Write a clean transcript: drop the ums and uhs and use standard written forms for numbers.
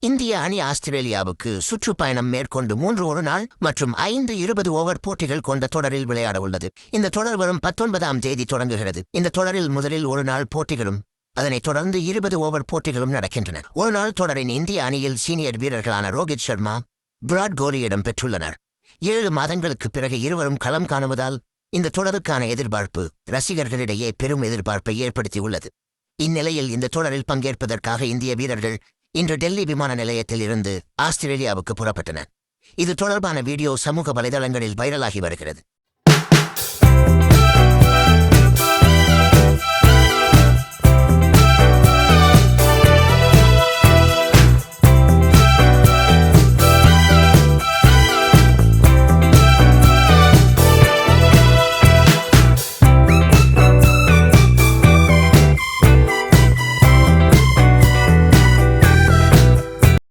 இந்திய அணி ஆஸ்திரேலியாவுக்கு சுற்றுப்பயணம் மேற்கொண்டு 3 ஒருநாள் மற்றும் 5 20 ஓவர் போட்டிகள் கொண்ட தொடரில் விளையாட உள்ளது. இந்த தொடர் வரும் 19ஆம் தேதி தொடங்குகிறது. இந்த தொடரில் முதலில் ஒருநாள் போட்டிகளும் அதனைத் தொடர்ந்து 20 ஓவர் போட்டிகளும் நடக்கின்றன. ஒருநாள் தொடரின் இந்திய அணியில் சீனியர் வீரர்களான ரோஹித் சர்மா, விராட் கோலியிடம் பெற்றுள்ளனர். 7 மாதங்களுக்கு பிறகு இருவரும் களம் காணுவதால் இந்த தொடருக்கான எதிர்பார்ப்பு ரசிகர்களிடையே பெரும் எதிர்பார்ப்பை ஏற்படுத்தியுள்ளது. இந்நிலையில் இந்த தொடரில் பங்கேற்பதற்காக இந்திய வீரர்கள் இன்று டெல்லி விமான நிலையத்தில் இருந்து ஆஸ்திரேலியாவுக்கு புறப்பட்டனர். இது தொடர்பான வீடியோ சமூக வலைதளங்களில் வைரலாகி வருகிறது.